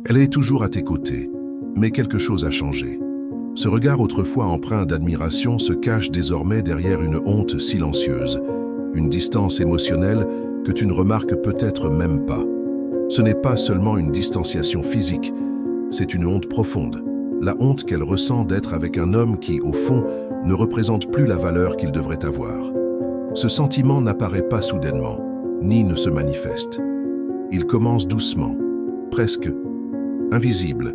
Elle est toujours à tes côtés, mais quelque chose a changé. Ce regard autrefois empreint d'admiration se cache désormais derrière une honte silencieuse, une distance émotionnelle que tu ne remarques peut-être même pas. Ce n'est pas seulement une distanciation physique, c'est une honte profonde, la honte qu'elle ressent d'être avec un homme qui, au fond, ne représente plus la valeur qu'il devrait avoir. Ce sentiment n'apparaît pas soudainement, ni ne se manifeste. Il commence doucement, presque invisible,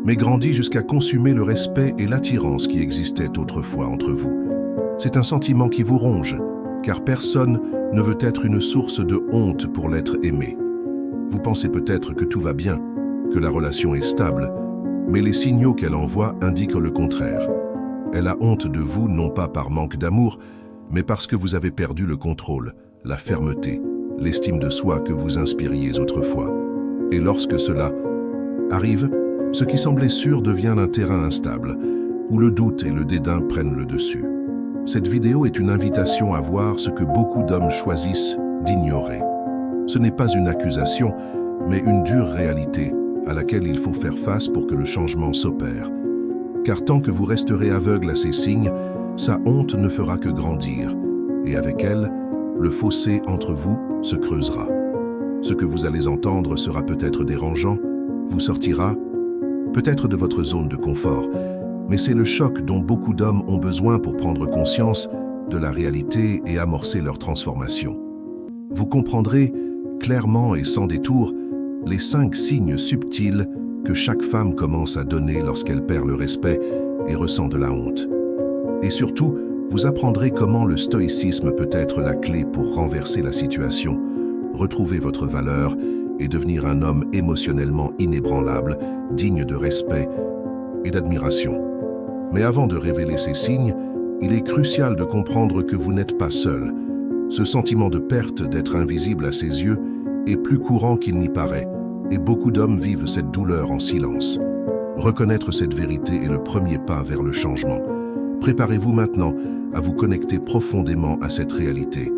mais grandit jusqu'à consumer le respect et l'attirance qui existaient autrefois entre vous. C'est un sentiment qui vous ronge, car personne ne veut être une source de honte pour l'être aimé. Vous pensez peut-être que tout va bien, que la relation est stable, mais les signaux qu'elle envoie indiquent le contraire. Elle a honte de vous non pas par manque d'amour, mais parce que vous avez perdu le contrôle, la fermeté, l'estime de soi que vous inspiriez autrefois. Et lorsque cela arrive, ce qui semblait sûr devient un terrain instable, où le doute et le dédain prennent le dessus. Cette vidéo est une invitation à voir ce que beaucoup d'hommes choisissent d'ignorer. Ce n'est pas une accusation, mais une dure réalité à laquelle il faut faire face pour que le changement s'opère. Car tant que vous resterez aveugle à ces signes, sa honte ne fera que grandir, et avec elle, le fossé entre vous se creusera. Ce que vous allez entendre sera peut-être dérangeant, vous sortira peut-être de votre zone de confort, mais c'est le choc dont beaucoup d'hommes ont besoin pour prendre conscience de la réalité et amorcer leur transformation. Vous comprendrez clairement et sans détour les 5 signes subtils que chaque femme commence à donner lorsqu'elle perd le respect et ressent de la honte. Et surtout, vous apprendrez comment le stoïcisme peut être la clé pour renverser la situation, retrouver votre valeur et devenir un homme émotionnellement inébranlable, digne de respect et d'admiration. Mais avant de révéler ces signes, il est crucial de comprendre que vous n'êtes pas seul. Ce sentiment de perte, d'être invisible à ses yeux, est plus courant qu'il n'y paraît, et beaucoup d'hommes vivent cette douleur en silence. Reconnaître cette vérité est le premier pas vers le changement. Préparez-vous maintenant à vous connecter profondément à cette réalité,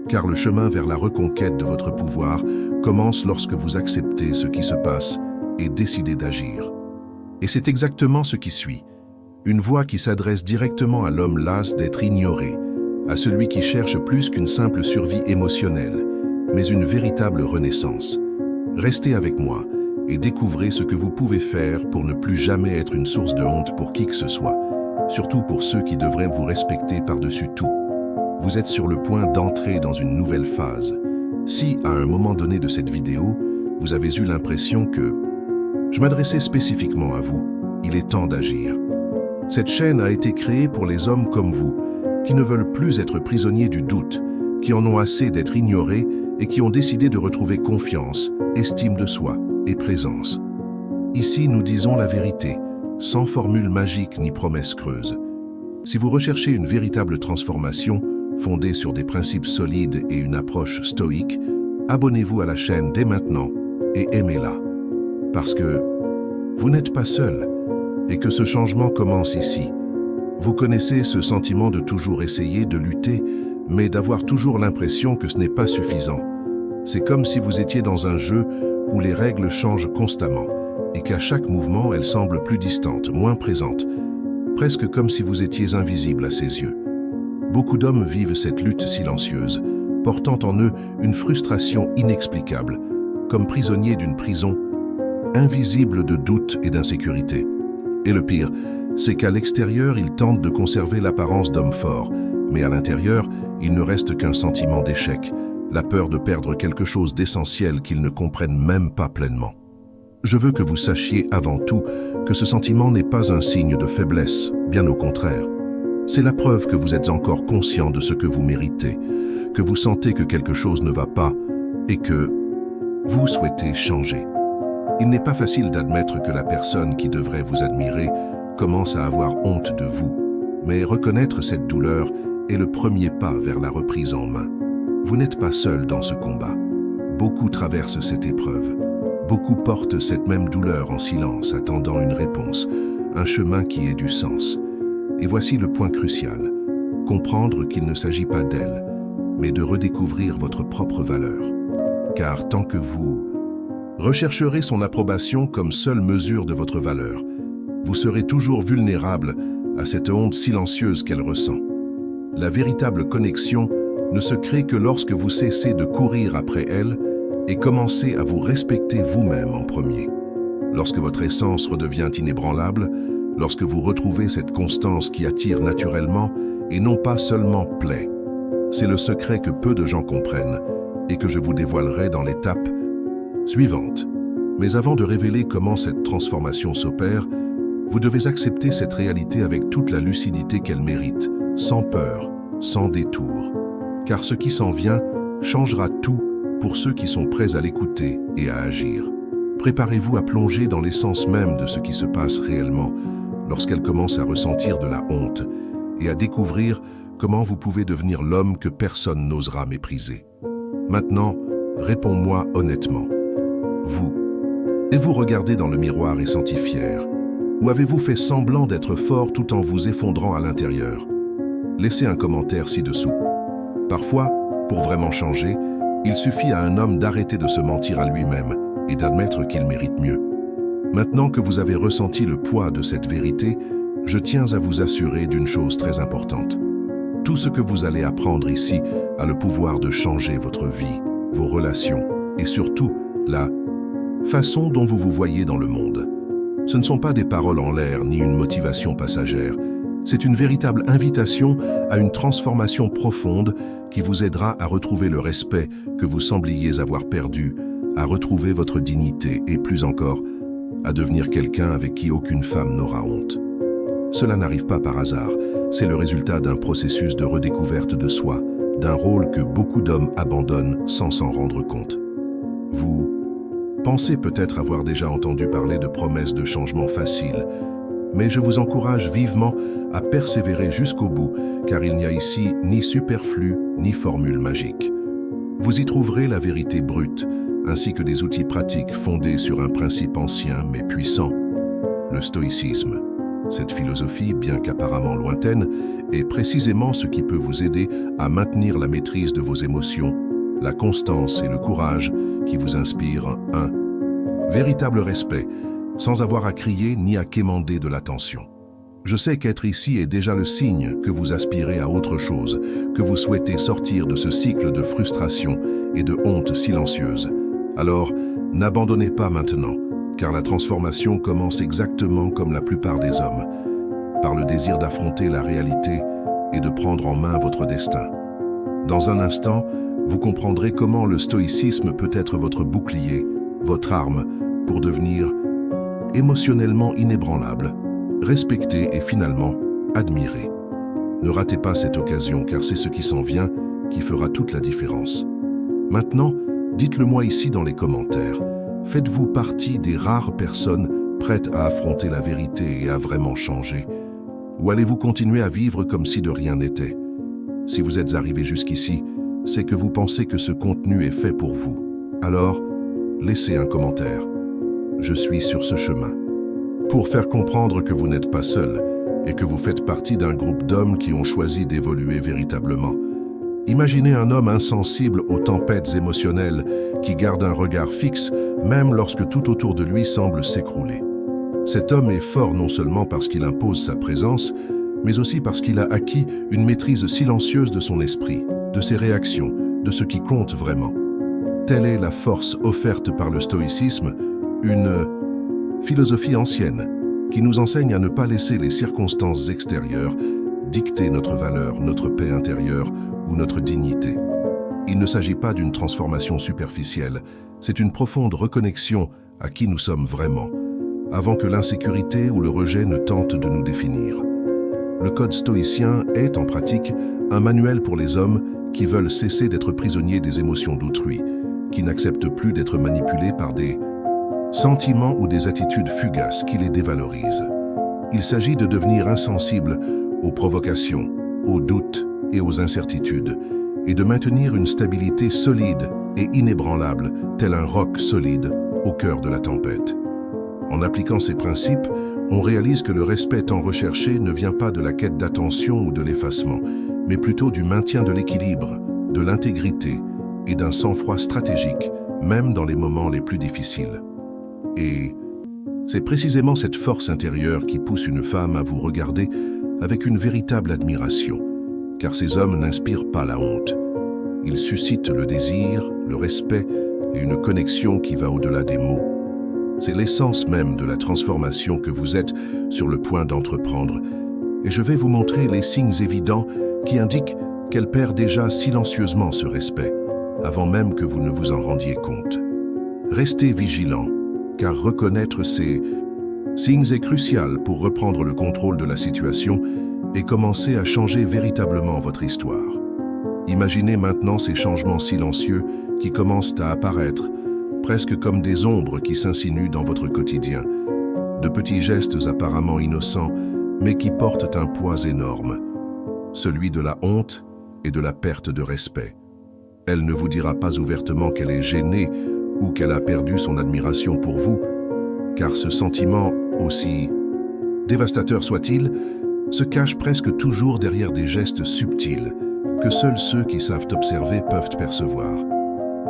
car le chemin vers la reconquête de votre pouvoir commence lorsque vous acceptez ce qui se passe et décidez d'agir. Et c'est exactement ce qui suit. Une voix qui s'adresse directement à l'homme las d'être ignoré, à celui qui cherche plus qu'une simple survie émotionnelle, mais une véritable renaissance. Restez avec moi et découvrez ce que vous pouvez faire pour ne plus jamais être une source de honte pour qui que ce soit, surtout pour ceux qui devraient vous respecter par-dessus tout. Vous êtes sur le point d'entrer dans une nouvelle phase. Si, à un moment donné de cette vidéo, vous avez eu l'impression que je m'adressais spécifiquement à vous, il est temps d'agir. Cette chaîne a été créée pour les hommes comme vous, qui ne veulent plus être prisonniers du doute, qui en ont assez d'être ignorés et qui ont décidé de retrouver confiance, estime de soi et présence. Ici, nous disons la vérité, sans formule magique ni promesse creuse. Si vous recherchez une véritable transformation, fondée sur des principes solides et une approche stoïque, abonnez-vous à la chaîne dès maintenant et aimez-la. Parce que vous n'êtes pas seul et que ce changement commence ici. Vous connaissez ce sentiment de toujours essayer de lutter, mais d'avoir toujours l'impression que ce n'est pas suffisant. C'est comme si vous étiez dans un jeu où les règles changent constamment et qu'à chaque mouvement, elles semblent plus distantes, moins présentes, presque comme si vous étiez invisible à ses yeux. Beaucoup d'hommes vivent cette lutte silencieuse, portant en eux une frustration inexplicable, comme prisonniers d'une prison, invisible de doute et d'insécurité. Et le pire, c'est qu'à l'extérieur, ils tentent de conserver l'apparence d'hommes forts, mais à l'intérieur, il ne reste qu'un sentiment d'échec, la peur de perdre quelque chose d'essentiel qu'ils ne comprennent même pas pleinement. Je veux que vous sachiez avant tout que ce sentiment n'est pas un signe de faiblesse, bien au contraire. C'est la preuve que vous êtes encore conscient de ce que vous méritez, que vous sentez que quelque chose ne va pas et que vous souhaitez changer. Il n'est pas facile d'admettre que la personne qui devrait vous admirer commence à avoir honte de vous, mais reconnaître cette douleur est le premier pas vers la reprise en main. Vous n'êtes pas seul dans ce combat. Beaucoup traversent cette épreuve. Beaucoup portent cette même douleur en silence, attendant une réponse, un chemin qui ait du sens. Et voici le point crucial. Comprendre qu'il ne s'agit pas d'elle, mais de redécouvrir votre propre valeur. Car tant que vous rechercherez son approbation comme seule mesure de votre valeur. Vous serez toujours vulnérable à cette honte silencieuse qu'elle ressent. La véritable connexion ne se crée que lorsque vous cessez de courir après elle et commencez à vous respecter vous-même en premier. Lorsque votre essence redevient inébranlable, lorsque vous retrouvez cette constance qui attire naturellement et non pas seulement plaît. C'est le secret que peu de gens comprennent et que je vous dévoilerai dans l'étape suivante. Mais avant de révéler comment cette transformation s'opère, vous devez accepter cette réalité avec toute la lucidité qu'elle mérite, sans peur, sans détour. Car ce qui s'en vient changera tout pour ceux qui sont prêts à l'écouter et à agir. Préparez-vous à plonger dans l'essence même de ce qui se passe réellement lorsqu'elle commence à ressentir de la honte et à découvrir comment vous pouvez devenir l'homme que personne n'osera mépriser. Maintenant, réponds-moi honnêtement. Vous, avez-vous regardé dans le miroir et senti fier? Ou avez-vous fait semblant d'être fort tout en vous effondrant à l'intérieur? Laissez un commentaire ci-dessous. Parfois, pour vraiment changer, il suffit à un homme d'arrêter de se mentir à lui-même et d'admettre qu'il mérite mieux. Maintenant que vous avez ressenti le poids de cette vérité, je tiens à vous assurer d'une chose très importante. Tout ce que vous allez apprendre ici a le pouvoir de changer votre vie, vos relations et surtout la façon dont vous vous voyez dans le monde. Ce ne sont pas des paroles en l'air ni une motivation passagère. C'est une véritable invitation à une transformation profonde qui vous aidera à retrouver le respect que vous sembliez avoir perdu, à retrouver votre dignité et, plus encore, à devenir quelqu'un avec qui aucune femme n'aura honte. Cela n'arrive pas par hasard, c'est le résultat d'un processus de redécouverte de soi, d'un rôle que beaucoup d'hommes abandonnent sans s'en rendre compte. Vous pensez peut-être avoir déjà entendu parler de promesses de changement faciles, mais je vous encourage vivement à persévérer jusqu'au bout, car il n'y a ici ni superflu ni formule magique. Vous y trouverez la vérité brute, ainsi que des outils pratiques fondés sur un principe ancien mais puissant, le stoïcisme. Cette philosophie, bien qu'apparemment lointaine, est précisément ce qui peut vous aider à maintenir la maîtrise de vos émotions, la constance et le courage qui vous inspirent un véritable respect, sans avoir à crier ni à quémander de l'attention. Je sais qu'être ici est déjà le signe que vous aspirez à autre chose, que vous souhaitez sortir de ce cycle de frustration et de honte silencieuse. Alors, n'abandonnez pas maintenant, car la transformation commence exactement comme la plupart des hommes, par le désir d'affronter la réalité et de prendre en main votre destin. Dans un instant, vous comprendrez comment le stoïcisme peut être votre bouclier, votre arme, pour devenir émotionnellement inébranlable, respecté et finalement admiré. Ne ratez pas cette occasion, car c'est ce qui s'en vient qui fera toute la différence. Maintenant, dites-le moi ici dans les commentaires. Faites-vous partie des rares personnes prêtes à affronter la vérité et à vraiment changer? Ou allez-vous continuer à vivre comme si de rien n'était? Si vous êtes arrivé jusqu'ici, c'est que vous pensez que ce contenu est fait pour vous. Alors, laissez un commentaire. Je suis sur ce chemin. Pour faire comprendre que vous n'êtes pas seul et que vous faites partie d'un groupe d'hommes qui ont choisi d'évoluer véritablement. Imaginez un homme insensible aux tempêtes émotionnelles qui garde un regard fixe même lorsque tout autour de lui semble s'écrouler. Cet homme est fort non seulement parce qu'il impose sa présence, mais aussi parce qu'il a acquis une maîtrise silencieuse de son esprit, de ses réactions, de ce qui compte vraiment. Telle est la force offerte par le stoïcisme, une philosophie ancienne qui nous enseigne à ne pas laisser les circonstances extérieures dicter notre valeur, notre paix intérieure ou notre dignité. Il ne s'agit pas d'une transformation superficielle, c'est une profonde reconnexion à qui nous sommes vraiment, avant que l'insécurité ou le rejet ne tentent de nous définir. Le code stoïcien est, en pratique, un manuel pour les hommes qui veulent cesser d'être prisonniers des émotions d'autrui, qui n'acceptent plus d'être manipulés par des sentiments ou des attitudes fugaces qui les dévalorisent. Il s'agit de devenir insensible aux provocations, aux doutes et aux incertitudes, et de maintenir une stabilité solide et inébranlable, tel un roc solide au cœur de la tempête. En appliquant ces principes, on réalise que le respect tant recherché ne vient pas de la quête d'attention ou de l'effacement, mais plutôt du maintien de l'équilibre, de l'intégrité et d'un sang-froid stratégique, même dans les moments les plus difficiles. Et c'est précisément cette force intérieure qui pousse une femme à vous regarder avec une véritable admiration, car ces hommes n'inspirent pas la honte. Ils suscitent le désir, le respect et une connexion qui va au-delà des mots. C'est l'essence même de la transformation que vous êtes sur le point d'entreprendre, et je vais vous montrer les signes évidents qui indiquent qu'elle perd déjà silencieusement ce respect, avant même que vous ne vous en rendiez compte. Restez vigilants, car reconnaître ces signes est crucial pour reprendre le contrôle de la situation et commencer à changer véritablement votre histoire. Imaginez maintenant ces changements silencieux qui commencent à apparaître, presque comme des ombres qui s'insinuent dans votre quotidien. De petits gestes apparemment innocents, mais qui portent un poids énorme, celui de la honte et de la perte de respect. Elle ne vous dira pas ouvertement qu'elle est gênée ou qu'elle a perdu son admiration pour vous, car ce sentiment, aussi dévastateur soit-il, se cache presque toujours derrière des gestes subtils que seuls ceux qui savent observer peuvent percevoir.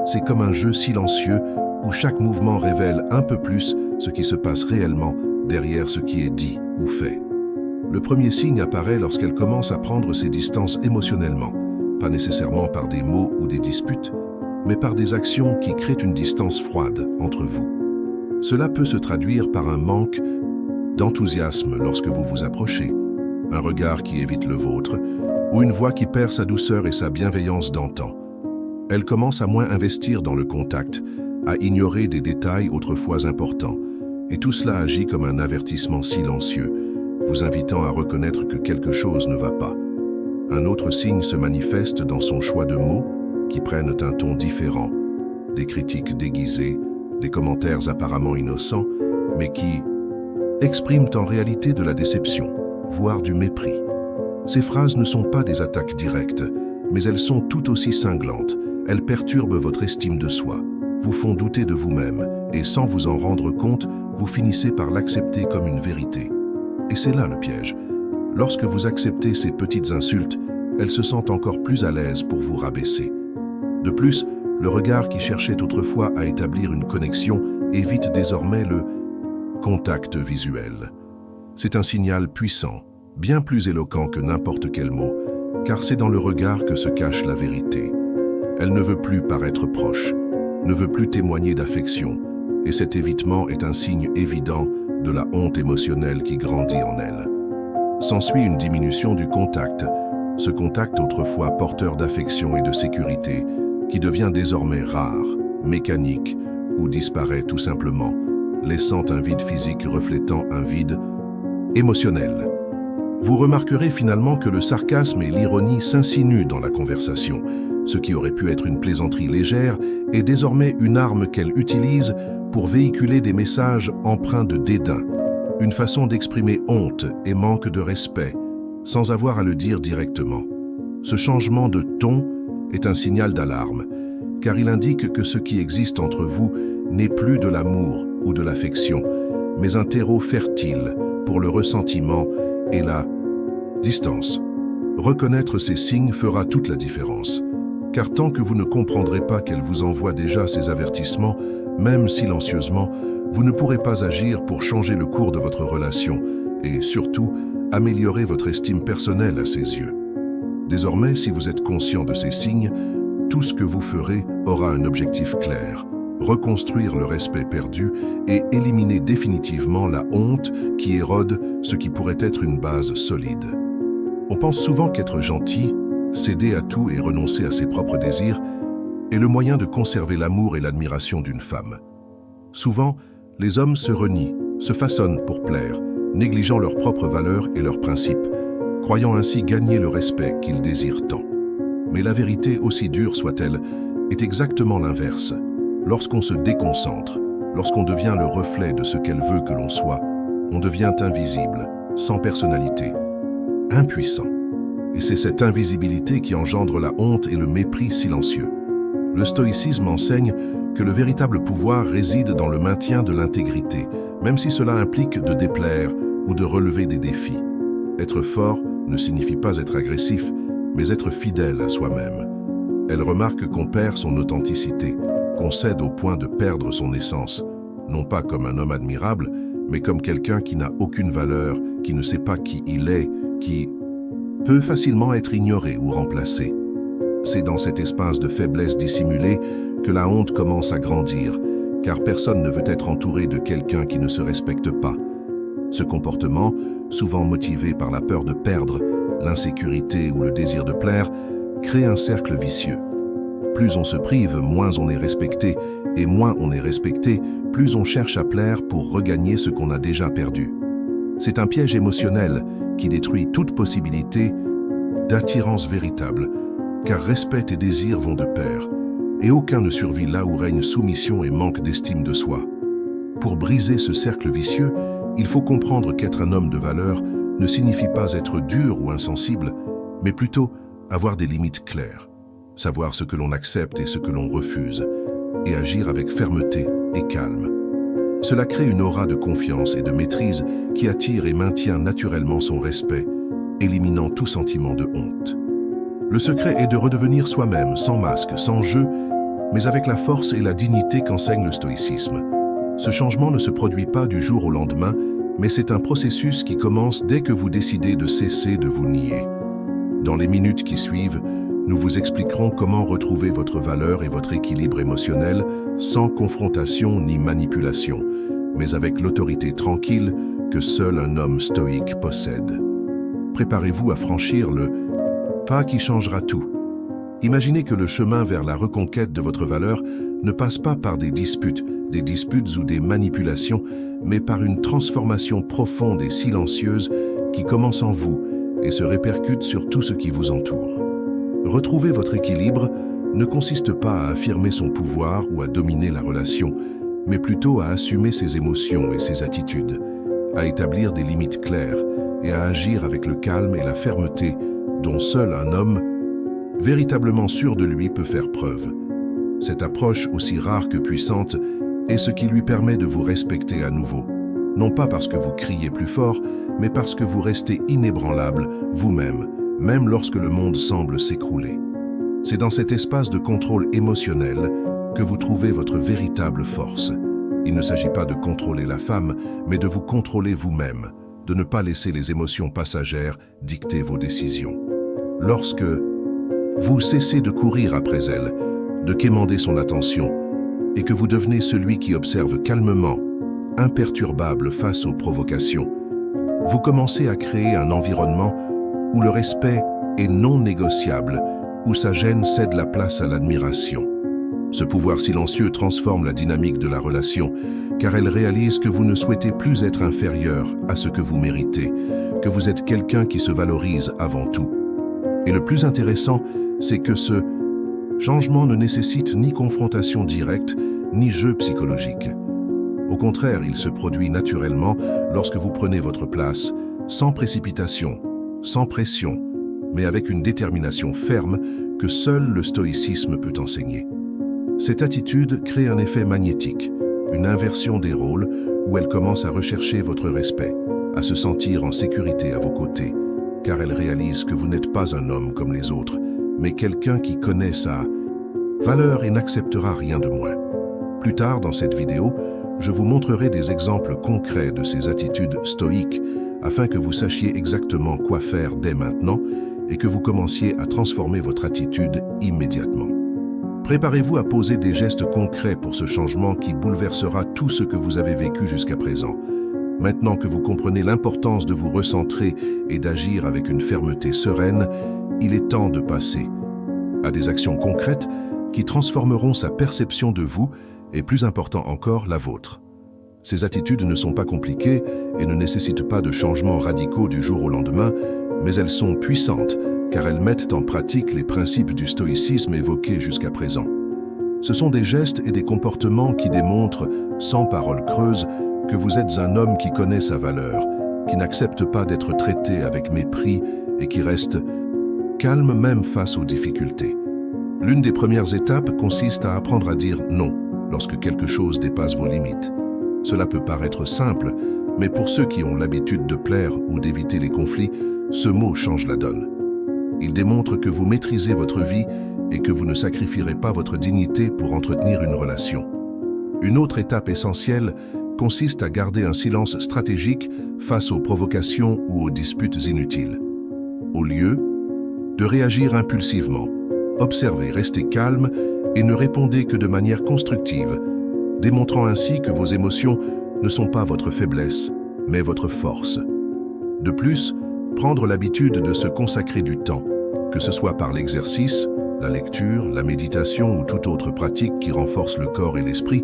C'est comme un jeu silencieux où chaque mouvement révèle un peu plus ce qui se passe réellement derrière ce qui est dit ou fait. Le premier signe apparaît lorsqu'elle commence à prendre ses distances émotionnellement, pas nécessairement par des mots ou des disputes, mais par des actions qui créent une distance froide entre vous. Cela peut se traduire par un manque d'enthousiasme lorsque vous vous approchez, un regard qui évite le vôtre, ou une voix qui perd sa douceur et sa bienveillance d'antan. Elle commence à moins investir dans le contact, à ignorer des détails autrefois importants, et tout cela agit comme un avertissement silencieux, vous invitant à reconnaître que quelque chose ne va pas. Un autre signe se manifeste dans son choix de mots qui prennent un ton différent, des critiques déguisées, des commentaires apparemment innocents, mais qui expriment en réalité de la déception, voire du mépris. Ces phrases ne sont pas des attaques directes, mais elles sont tout aussi cinglantes. Elles perturbent votre estime de soi, vous font douter de vous-même, et sans vous en rendre compte, vous finissez par l'accepter comme une vérité. Et c'est là le piège. Lorsque vous acceptez ces petites insultes, elles se sentent encore plus à l'aise pour vous rabaisser. De plus, le regard qui cherchait autrefois à établir une connexion évite désormais le contact visuel. C'est un signal puissant, bien plus éloquent que n'importe quel mot, car c'est dans le regard que se cache la vérité. Elle ne veut plus paraître proche, ne veut plus témoigner d'affection, et cet évitement est un signe évident de la honte émotionnelle qui grandit en elle. S'ensuit une diminution du contact, ce contact autrefois porteur d'affection et de sécurité, qui devient désormais rare, mécanique, ou disparaît tout simplement, laissant un vide physique reflétant un vide émotionnel. Vous remarquerez finalement que le sarcasme et l'ironie s'insinuent dans la conversation. Ce qui aurait pu être une plaisanterie légère est désormais une arme qu'elle utilise pour véhiculer des messages empreints de dédain, une façon d'exprimer honte et manque de respect, sans avoir à le dire directement. Ce changement de ton est un signal d'alarme, car il indique que ce qui existe entre vous n'est plus de l'amour ou de l'affection, mais un terreau fertile pour le ressentiment et la distance. Reconnaître ces signes fera toute la différence, car tant que vous ne comprendrez pas qu'elle vous envoie déjà ces avertissements, même silencieusement, vous ne pourrez pas agir pour changer le cours de votre relation et, surtout, améliorer votre estime personnelle à ses yeux. Désormais, si vous êtes conscient de ces signes, tout ce que vous ferez aura un objectif clair: reconstruire le respect perdu et éliminer définitivement la honte qui érode ce qui pourrait être une base solide. On pense souvent qu'être gentil, céder à tout et renoncer à ses propres désirs est le moyen de conserver l'amour et l'admiration d'une femme. Souvent, les hommes se renient, se façonnent pour plaire, négligeant leurs propres valeurs et leurs principes, croyant ainsi gagner le respect qu'ils désirent tant. Mais la vérité, aussi dure soit-elle, est exactement l'inverse. Lorsqu'on se déconcentre, lorsqu'on devient le reflet de ce qu'elle veut que l'on soit, on devient invisible, sans personnalité, impuissant. Et c'est cette invisibilité qui engendre la honte et le mépris silencieux. Le stoïcisme enseigne que le véritable pouvoir réside dans le maintien de l'intégrité, même si cela implique de déplaire ou de relever des défis. Être fort ne signifie pas être agressif, mais être fidèle à soi-même. Elle remarque qu'on perd son authenticité, lorsqu'on cède au point de perdre son essence, non pas comme un homme admirable, mais comme quelqu'un qui n'a aucune valeur, qui ne sait pas qui il est, qui peut facilement être ignoré ou remplacé. C'est dans cet espace de faiblesse dissimulée que la honte commence à grandir, car personne ne veut être entouré de quelqu'un qui ne se respecte pas. Ce comportement, souvent motivé par la peur de perdre, l'insécurité ou le désir de plaire, crée un cercle vicieux. Plus on se prive, moins on est respecté, et moins on est respecté, plus on cherche à plaire pour regagner ce qu'on a déjà perdu. C'est un piège émotionnel qui détruit toute possibilité d'attirance véritable, car respect et désir vont de pair, et aucun ne survit là où règne soumission et manque d'estime de soi. Pour briser ce cercle vicieux, il faut comprendre qu'être un homme de valeur ne signifie pas être dur ou insensible, mais plutôt avoir des limites claires, savoir ce que l'on accepte et ce que l'on refuse, et agir avec fermeté et calme. Cela crée une aura de confiance et de maîtrise qui attire et maintient naturellement son respect, éliminant tout sentiment de honte. Le secret est de redevenir soi-même, sans masque, sans jeu, mais avec la force et la dignité qu'enseigne le stoïcisme. Ce changement ne se produit pas du jour au lendemain, mais c'est un processus qui commence dès que vous décidez de cesser de vous nier. Dans les minutes qui suivent, nous vous expliquerons comment retrouver votre valeur et votre équilibre émotionnel sans confrontation ni manipulation, mais avec l'autorité tranquille que seul un homme stoïque possède. Préparez-vous à franchir le pas qui changera tout. Imaginez que le chemin vers la reconquête de votre valeur ne passe pas par des disputes ou des manipulations, mais par une transformation profonde et silencieuse qui commence en vous et se répercute sur tout ce qui vous entoure. Retrouver votre équilibre ne consiste pas à affirmer son pouvoir ou à dominer la relation, mais plutôt à assumer ses émotions et ses attitudes, à établir des limites claires et à agir avec le calme et la fermeté dont seul un homme, véritablement sûr de lui, peut faire preuve. Cette approche, aussi rare que puissante, est ce qui lui permet de vous respecter à nouveau, non pas parce que vous criez plus fort, mais parce que vous restez inébranlable, vous-même, même lorsque le monde semble s'écrouler. C'est dans cet espace de contrôle émotionnel que vous trouvez votre véritable force. Il ne s'agit pas de contrôler la femme, mais de vous contrôler vous-même, de ne pas laisser les émotions passagères dicter vos décisions. Lorsque vous cessez de courir après elle, de quémander son attention, et que vous devenez celui qui observe calmement, imperturbable face aux provocations, vous commencez à créer un environnement où le respect est non négociable, où sa gêne cède la place à l'admiration. Ce pouvoir silencieux transforme la dynamique de la relation, car elle réalise que vous ne souhaitez plus être inférieur à ce que vous méritez, que vous êtes quelqu'un qui se valorise avant tout. Et le plus intéressant, c'est que ce changement ne nécessite ni confrontation directe, ni jeu psychologique. Au contraire, il se produit naturellement lorsque vous prenez votre place, sans précipitation, sans pression, mais avec une détermination ferme que seul le stoïcisme peut enseigner. Cette attitude crée un effet magnétique, une inversion des rôles où elle commence à rechercher votre respect, à se sentir en sécurité à vos côtés, car elle réalise que vous n'êtes pas un homme comme les autres, mais quelqu'un qui connaît sa valeur et n'acceptera rien de moins. Plus tard dans cette vidéo, je vous montrerai des exemples concrets de ces attitudes stoïques afin que vous sachiez exactement quoi faire dès maintenant et que vous commenciez à transformer votre attitude immédiatement. Préparez-vous à poser des gestes concrets pour ce changement qui bouleversera tout ce que vous avez vécu jusqu'à présent. Maintenant que vous comprenez l'importance de vous recentrer et d'agir avec une fermeté sereine, il est temps de passer à des actions concrètes qui transformeront sa perception de vous et, plus important encore, la vôtre. Ces attitudes ne sont pas compliquées et ne nécessitent pas de changements radicaux du jour au lendemain, mais elles sont puissantes car elles mettent en pratique les principes du stoïcisme évoqués jusqu'à présent. Ce sont des gestes et des comportements qui démontrent, sans paroles creuses, que vous êtes un homme qui connaît sa valeur, qui n'accepte pas d'être traité avec mépris et qui reste calme même face aux difficultés. L'une des premières étapes consiste à apprendre à dire non lorsque quelque chose dépasse vos limites. Cela peut paraître simple, mais pour ceux qui ont l'habitude de plaire ou d'éviter les conflits, ce mot change la donne. Il démontre que vous maîtrisez votre vie et que vous ne sacrifierez pas votre dignité pour entretenir une relation. Une autre étape essentielle consiste à garder un silence stratégique face aux provocations ou aux disputes inutiles. Au lieu de réagir impulsivement, observez, restez calme et ne répondez que de manière constructive, démontrant ainsi que vos émotions ne sont pas votre faiblesse, mais votre force. De plus, prendre l'habitude de se consacrer du temps, que ce soit par l'exercice, la lecture, la méditation ou toute autre pratique qui renforce le corps et l'esprit,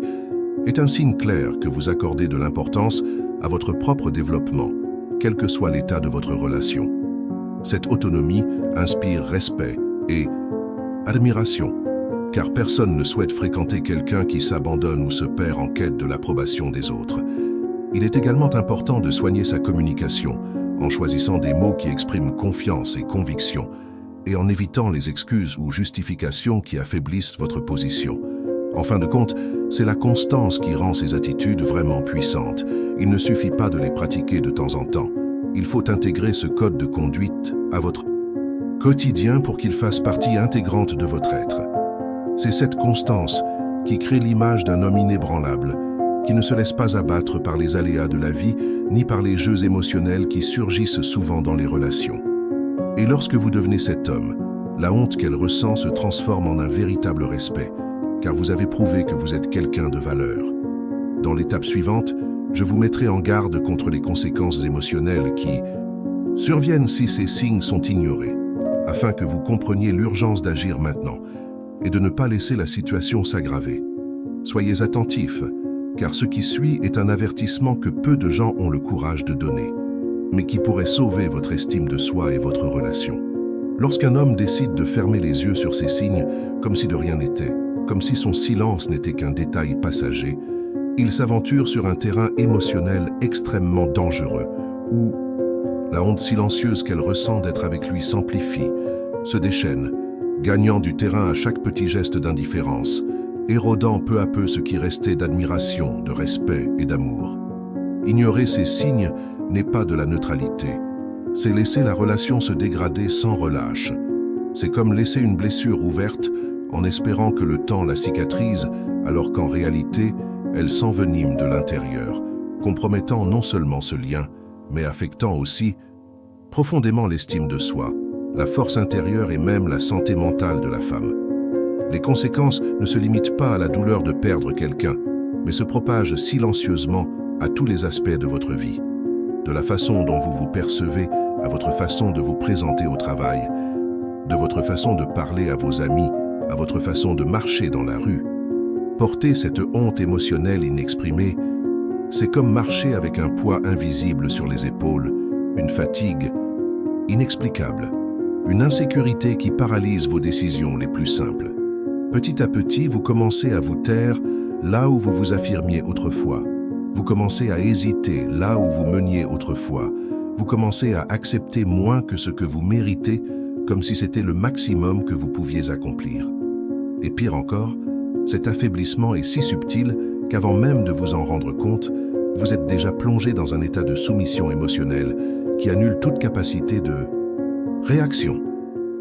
est un signe clair que vous accordez de l'importance à votre propre développement, quel que soit l'état de votre relation. Cette autonomie inspire respect et admiration, car personne ne souhaite fréquenter quelqu'un qui s'abandonne ou se perd en quête de l'approbation des autres. Il est également important de soigner sa communication, en choisissant des mots qui expriment confiance et conviction, et en évitant les excuses ou justifications qui affaiblissent votre position. En fin de compte, c'est la constance qui rend ces attitudes vraiment puissantes. Il ne suffit pas de les pratiquer de temps en temps. Il faut intégrer ce code de conduite à votre quotidien pour qu'il fasse partie intégrante de votre être. C'est cette constance qui crée l'image d'un homme inébranlable, qui ne se laisse pas abattre par les aléas de la vie, ni par les jeux émotionnels qui surgissent souvent dans les relations. Et lorsque vous devenez cet homme, la honte qu'elle ressent se transforme en un véritable respect, car vous avez prouvé que vous êtes quelqu'un de valeur. Dans l'étape suivante, je vous mettrai en garde contre les conséquences émotionnelles qui surviennent si ces signes sont ignorés, afin que vous compreniez l'urgence d'agir maintenant et de ne pas laisser la situation s'aggraver. Soyez attentifs, car ce qui suit est un avertissement que peu de gens ont le courage de donner, mais qui pourrait sauver votre estime de soi et votre relation. Lorsqu'un homme décide de fermer les yeux sur ces signes, comme si de rien n'était, comme si son silence n'était qu'un détail passager, il s'aventure sur un terrain émotionnel extrêmement dangereux, où la honte silencieuse qu'elle ressent d'être avec lui s'amplifie, se déchaîne, gagnant du terrain à chaque petit geste d'indifférence, érodant peu à peu ce qui restait d'admiration, de respect et d'amour. Ignorer ces signes n'est pas de la neutralité, c'est laisser la relation se dégrader sans relâche. C'est comme laisser une blessure ouverte en espérant que le temps la cicatrise, alors qu'en réalité, elle s'envenime de l'intérieur, compromettant non seulement ce lien, mais affectant aussi profondément l'estime de soi, la force intérieure et même la santé mentale de la femme. Les conséquences ne se limitent pas à la douleur de perdre quelqu'un, mais se propagent silencieusement à tous les aspects de votre vie. De la façon dont vous vous percevez à votre façon de vous présenter au travail, de votre façon de parler à vos amis, à votre façon de marcher dans la rue. Porter cette honte émotionnelle inexprimée, c'est comme marcher avec un poids invisible sur les épaules, une fatigue inexplicable, une insécurité qui paralyse vos décisions les plus simples. Petit à petit, vous commencez à vous taire là où vous vous affirmiez autrefois. Vous commencez à hésiter là où vous meniez autrefois. Vous commencez à accepter moins que ce que vous méritez, comme si c'était le maximum que vous pouviez accomplir. Et pire encore, cet affaiblissement est si subtil qu'avant même de vous en rendre compte, vous êtes déjà plongé dans un état de soumission émotionnelle qui annule toute capacité de réaction.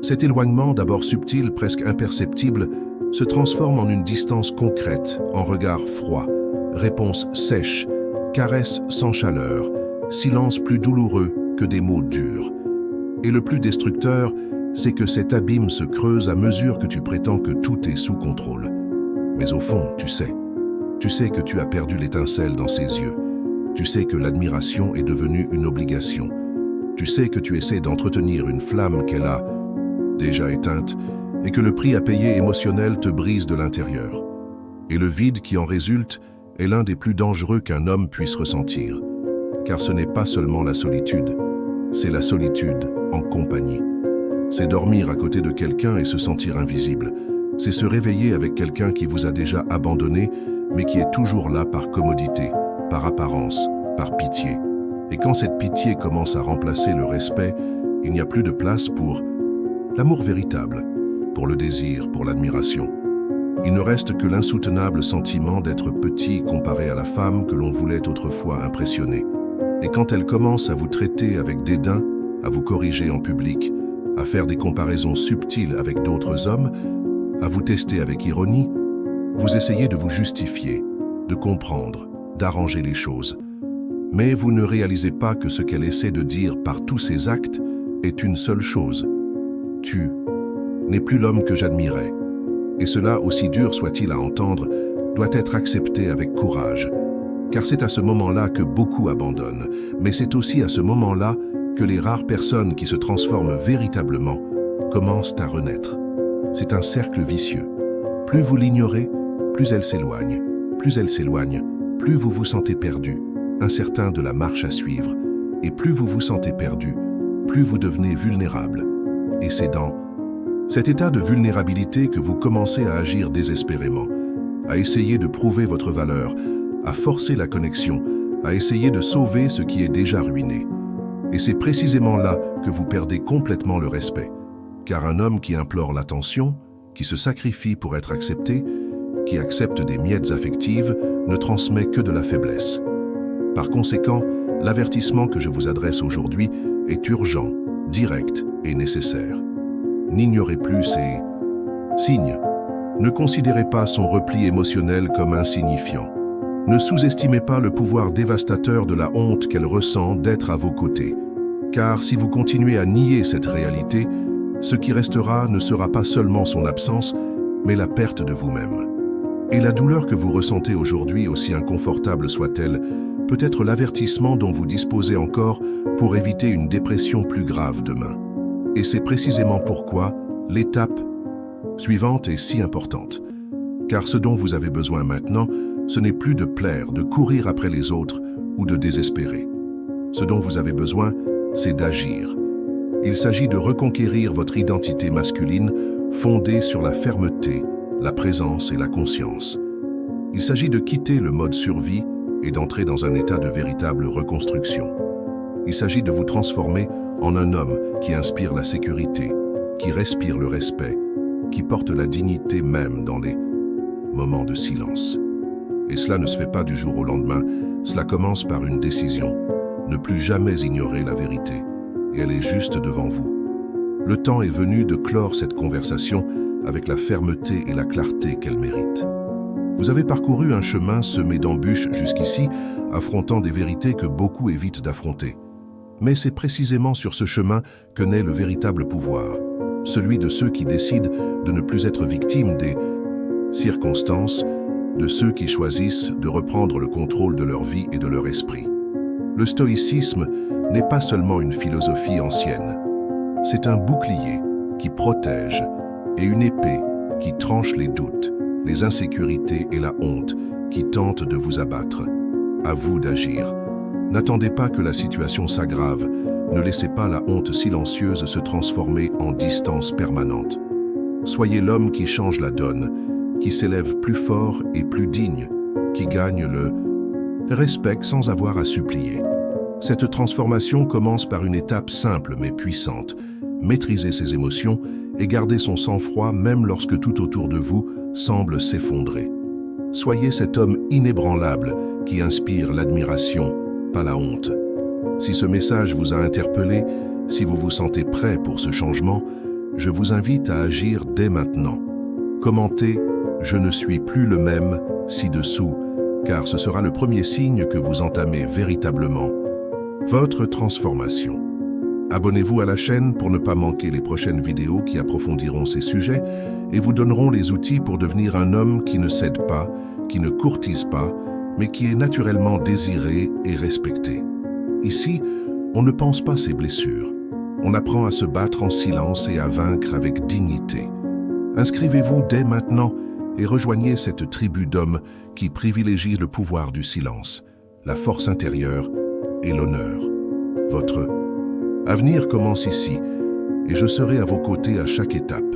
Cet éloignement, d'abord subtil, presque imperceptible, se transforme en une distance concrète, en regard froid, réponse sèche, caresse sans chaleur, silence plus douloureux que des mots durs. Et le plus destructeur, c'est que cet abîme se creuse à mesure que tu prétends que tout est sous contrôle. Mais au fond, tu sais que tu as perdu l'étincelle dans ses yeux. Tu sais que l'admiration est devenue une obligation. Tu sais que tu essaies d'entretenir une flamme qu'elle a déjà éteinte et que le prix à payer émotionnel te brise de l'intérieur. Et le vide qui en résulte est l'un des plus dangereux qu'un homme puisse ressentir. Car ce n'est pas seulement la solitude, c'est la solitude en compagnie. C'est dormir à côté de quelqu'un et se sentir invisible. C'est se réveiller avec quelqu'un qui vous a déjà abandonné, mais qui est toujours là par commodité, par apparence, par pitié. Et quand cette pitié commence à remplacer le respect, il n'y a plus de place pour l'amour véritable, pour le désir, pour l'admiration. Il ne reste que l'insoutenable sentiment d'être petit comparé à la femme que l'on voulait autrefois impressionner. Et quand elle commence à vous traiter avec dédain, à vous corriger en public, à faire des comparaisons subtiles avec d'autres hommes, à vous tester avec ironie, vous essayez de vous justifier, de comprendre, d'arranger les choses. Mais vous ne réalisez pas que ce qu'elle essaie de dire par tous ses actes est une seule chose. Tu n'es plus l'homme que j'admirais. Et cela, aussi dur soit-il à entendre, doit être accepté avec courage. Car c'est à ce moment-là que beaucoup abandonnent, mais c'est aussi à ce moment-là que les rares personnes qui se transforment véritablement commencent à renaître. C'est un cercle vicieux. Plus vous l'ignorez, plus elle s'éloigne. Plus elle s'éloigne, plus vous vous sentez perdu, incertain de la marche à suivre. Et plus vous vous sentez perdu, plus vous devenez vulnérable. Et c'est dans cet état de vulnérabilité que vous commencez à agir désespérément, à essayer de prouver votre valeur, à forcer la connexion, à essayer de sauver ce qui est déjà ruiné. Et c'est précisément là que vous perdez complètement le respect. Car un homme qui implore l'attention, qui se sacrifie pour être accepté, qui accepte des miettes affectives, ne transmet que de la faiblesse. Par conséquent, l'avertissement que je vous adresse aujourd'hui est urgent, direct et nécessaire. N'ignorez plus ces signes. Ne considérez pas son repli émotionnel comme insignifiant. Ne sous-estimez pas le pouvoir dévastateur de la honte qu'elle ressent d'être à vos côtés. Car si vous continuez à nier cette réalité, ce qui restera ne sera pas seulement son absence, mais la perte de vous-même. Et la douleur que vous ressentez aujourd'hui, aussi inconfortable soit-elle, peut être l'avertissement dont vous disposez encore pour éviter une dépression plus grave demain. Et c'est précisément pourquoi l'étape suivante est si importante. Car ce dont vous avez besoin maintenant, ce n'est plus de plaire, de courir après les autres ou de désespérer. Ce dont vous avez besoin, c'est d'agir. Il s'agit de reconquérir votre identité masculine fondée sur la fermeté, la présence et la conscience. Il s'agit de quitter le mode survie et d'entrer dans un état de véritable reconstruction. Il s'agit de vous transformer en un homme qui inspire la sécurité, qui respire le respect, qui porte la dignité même dans les moments de silence. Et cela ne se fait pas du jour au lendemain, cela commence par une décision, ne plus jamais ignorer la vérité, et elle est juste devant vous. Le temps est venu de clore cette conversation avec la fermeté et la clarté qu'elle mérite. Vous avez parcouru un chemin semé d'embûches jusqu'ici, affrontant des vérités que beaucoup évitent d'affronter. Mais c'est précisément sur ce chemin que naît le véritable pouvoir, celui de ceux qui décident de ne plus être victimes des circonstances, de ceux qui choisissent de reprendre le contrôle de leur vie et de leur esprit. Le stoïcisme n'est pas seulement une philosophie ancienne, c'est un bouclier qui protège et une épée qui tranche les doutes, les insécurités et la honte qui tentent de vous abattre. À vous d'agir. N'attendez pas que la situation s'aggrave, ne laissez pas la honte silencieuse se transformer en distance permanente. Soyez l'homme qui change la donne, qui s'élève plus fort et plus digne, qui gagne le respect sans avoir à supplier. Cette transformation commence par une étape simple mais puissante. Maîtriser ses émotions et garder son sang-froid même lorsque tout autour de vous semble s'effondrer. Soyez cet homme inébranlable qui inspire l'admiration, pas la honte. Si ce message vous a interpellé, si vous vous sentez prêt pour ce changement, je vous invite à agir dès maintenant. Commentez « Je ne suis plus le même » ci-dessous, car ce sera le premier signe que vous entamez véritablement votre transformation. Abonnez-vous à la chaîne pour ne pas manquer les prochaines vidéos qui approfondiront ces sujets et vous donneront les outils pour devenir un homme qui ne cède pas, qui ne courtise pas, mais qui est naturellement désiré et respecté. Ici, on ne pense pas ses blessures. On apprend à se battre en silence et à vaincre avec dignité. Inscrivez-vous dès maintenant et rejoignez cette tribu d'hommes qui privilégie le pouvoir du silence, la force intérieure et l'honneur. Votre avenir commence ici et je serai à vos côtés à chaque étape.